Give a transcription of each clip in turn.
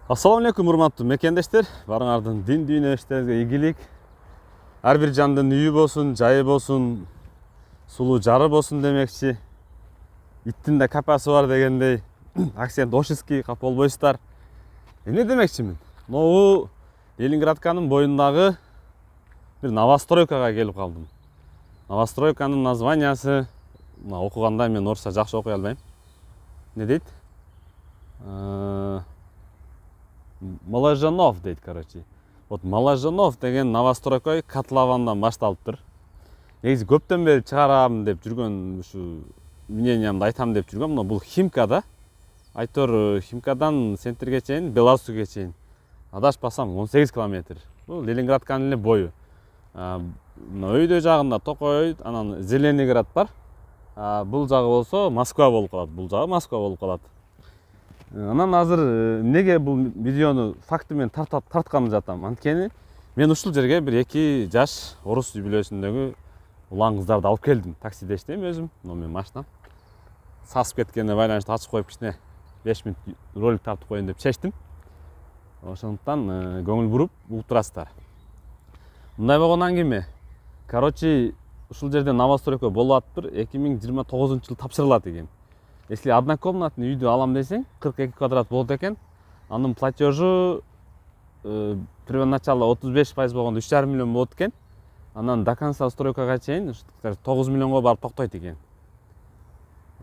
Assalamu alaikum урматтуу мекендештер. Барыңардын дин дүйнө иштериңизге ийгилик. Ар бир жандын үйү болсун, жайы болсун, сулуу жары болсун демекчи. Иттин да капасы бар дегендей. Акцент ошиски кап болбойсуздар. Эмне демекчимин? Могу Ленинградканын боюндагы бир новостройкага келип калдым. Новостройканын названиясы окуганда мен орусча жакшы окуй албайм. Не дейт? Моложанов дейт, короче. Вот Моложанов деген новостройка Котловандан башталыптыр. Негизи көптөн бери чыгарам деп жүргөн ушу мнениямды айтам деп жүргөм, но бул Химка да. Айтор Химкадан центрге чейин, Белоруссияга чейин. Адашпасам 18 километр. Бул Ленинградканын эле бою. Өйдө жагында Токой, анан Зелениград бар. Бул жагы болсо Москва болуп калат. Бул жагы Москва болуп калат. Анан азыр эмнеге бул видеону факты менен тартканып жатам? Анткени мен ушул жерге бир 2 жаш орус үй бүлөсүндөгү улан кыздарды алып келдим. Таксиде иштейм өзүм, но мен машинам сасып кеткенине байланыштуу ачып коюп кичине 5 мүнөт ролик тартып коеюн деп чечтим. Ошондуктан көңүл буруп угуп турасыздар. Мындай болгон аңгеме. Короче, ушул жерде новостройка болуп атыптыр. 2029-жылы тапшырылат экен. Если однокомнатный үйдү алам десең, 42 квадрат болот экен. Анын платежу первоначально 35% болгондо 3,5 миллион болот экен. Анан до конца стройкага чейин 9 миллионго барып токтойт экен.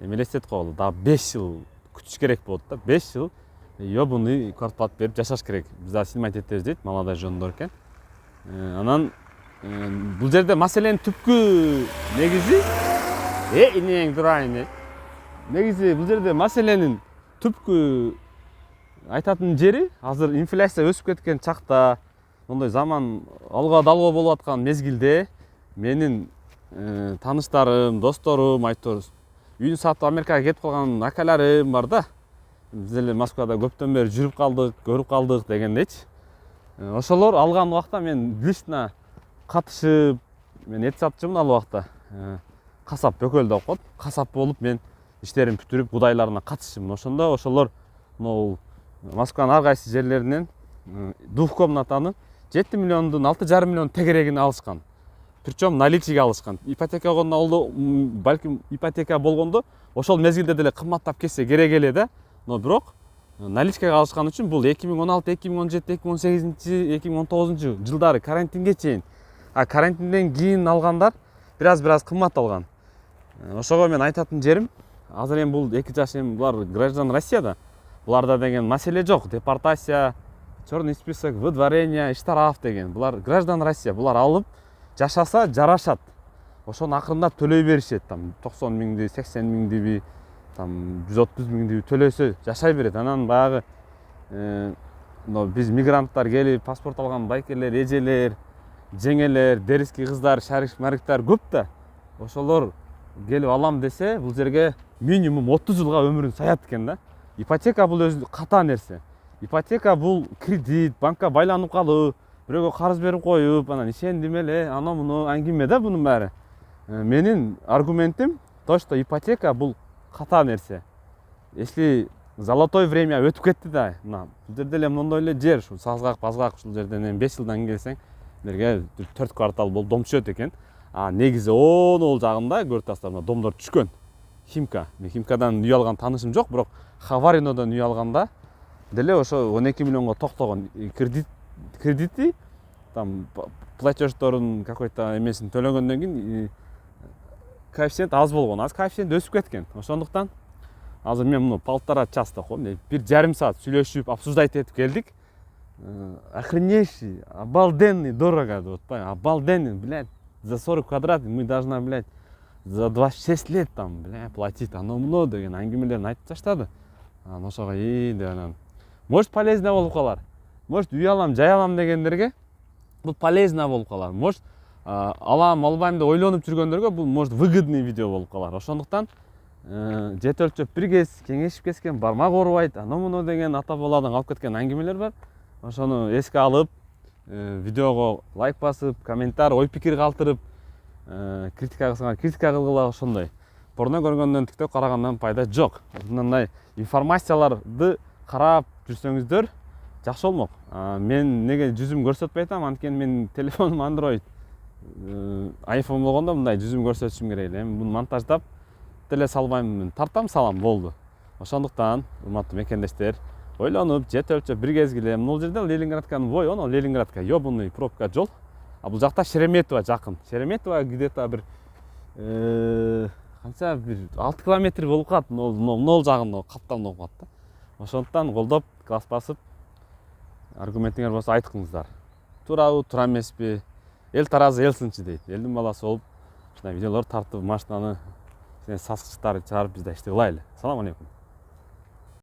Элестетип коелу, да 5 жыл күтүш керек болот да. 5 жыл ёбуный квартплат берип жашаш керек. Биз да снимать этебиз дейт, молодой жөндөр экен. Анан бул жерде маселенин түпкү негизи инең турайын. Негизи бул жерде маселенин түпкү айтатын жери азыр инфляция өсүп кеткен чакта, мондой заман алга далга болуп аткан мезгилде менин тааныштарым, досторум, айтор үйүн сатып Америкага кетип калган акаларым бар да. Биз эле Москвада көптөн бери жүрүп калдык, көрүп калдык дегендейчи. Ошолор алган убакта мен лично катышып, мен эт сатчумун ал убакта. Касап Бөкөлдө окуп, касап болуп мен иштерин бүтүрүп, кудайларына катышым. Ошондо ошолор могу Москванын ар кайсы жерлеринен двухкомнатаны 7 миллиондун 6,5 миллион тегерегин алышкан. Причем наличиге алышкан. Ипотека болгондо, балким ипотека болгондо ошол мезгилде деле кымбаттап кетсе керек эле да. Но бирок наличкеге алышкан үчүн бул 2016, 2017, 2018, 2019 жылдары карантинге чейин. Карантинден кийин алгандар бир аз кымбат алган. Ошого мен айтатын жерим, азыр эми бул 2 жаш эми булар граждан Россияда. Буларда деген маселе жок. Депортация, черный список, выдворение, штраф деген. Булар граждан Россия. Булар алып жашаса жарашат. Ошону акырындап төлөй беришет. Там 90 миңди, 80 миңди, там 130 миңди төлөсө жашай берет. Анан баягы биз мигранттар келип паспорт алган байкелер, эжелер, жеңелер, дериски кыздар, шарик-мариктар көп да. Ошолор келип алам десе, бул жерге минимум 30 жылга өмүрүн саят экен да. Ипотека бул өзү ката нерсе. Ипотека бул кредит, банкка байланып калуу, бирөөгө карыз берип коюп, анан ишендим эле, муну аңгеме да бунун баары. Менин аргументим то, что ипотека бул ката нерсе. Если золотой время өтүп кетти да, бул жерде эле мондой эле жер, ушул сазгак, базгак ушул жерден 5 жылдан келсең, берге 4 квартал болуп дом түшөт экен. Негизи ол жагында көрүп атасыздар, домдор түшкөн. Химка. Мен Химкадан үй алган таанышым жок, бирок Хаваринодан үй алганда деле ошо 12 миллионго токтогон кредити, там платеждорун какой-то эмесин төлөгөндөн кийин коэффициент аз болгон. Азыр коэффициент өсүп кеткен. Ошондуктан азыр мен муну 1,5 час да коем. 1,5 саат сүйлөшүп, обсуждать этип келдик. Охренейший, обалденный, дорого, вот, обалденный, блядь, за 40 квадрат мы должны, блядь, за 26 лет там, бля, платить, муну деген аңгемелерин айтып таштады. Ошого деп анан. Может полезно болуп калар. Может үй алам, жай алам дегендерге бул полезно болуп калар. Может алам, албайм деп ойлонуп жүргөндөргө бул может выгодный видео болуп калар. Ошондуктан жет өлчөп бир кез кеңешип кеткен, бармак оорубайт, муну деген ата бабадан калып кеткен аңгемелер бар. Ошону эске алып, видеого лайк басып, комментарий, ой пикир калтырып, критика кылсаңар критика кылгыла. Ошондой порно көргөндөн тикток карагандан пайда жок. Мындай информацияларды карап жүрсөңүздөр жакшы болмок. Мен неге жүзүм көрсөтпөй атам, анткени менин телефонум Android, iPhone болгондо мындай жүзүм көрсөтүшүм керек эле. Эми буну монтаждап деле салбайм, тартам салам болду. Ошондуктан, урматтуу мекендештер, ойлонуп, жет өлчөп бир кезгиле бул жерде Ленинградканын бою, анан Ленинградка ёбаный пробка жол. А бул жакта Шереметьево жакын. Шереметьево где-то бир канча бир 6 километр болуп калат, нол жагында каптам болуп калат да. Ошондуктан колдоп, класс басып, аргументиңер болсо айткыңыздар. Туурабы, туура эмеспи? Эл таразы эл сынчы дейт. Элдин баласы болуп, ушундай видеолор тартып, машинаны саскычтарды чыгарып бизде иштей алайлы. Салам алейкум.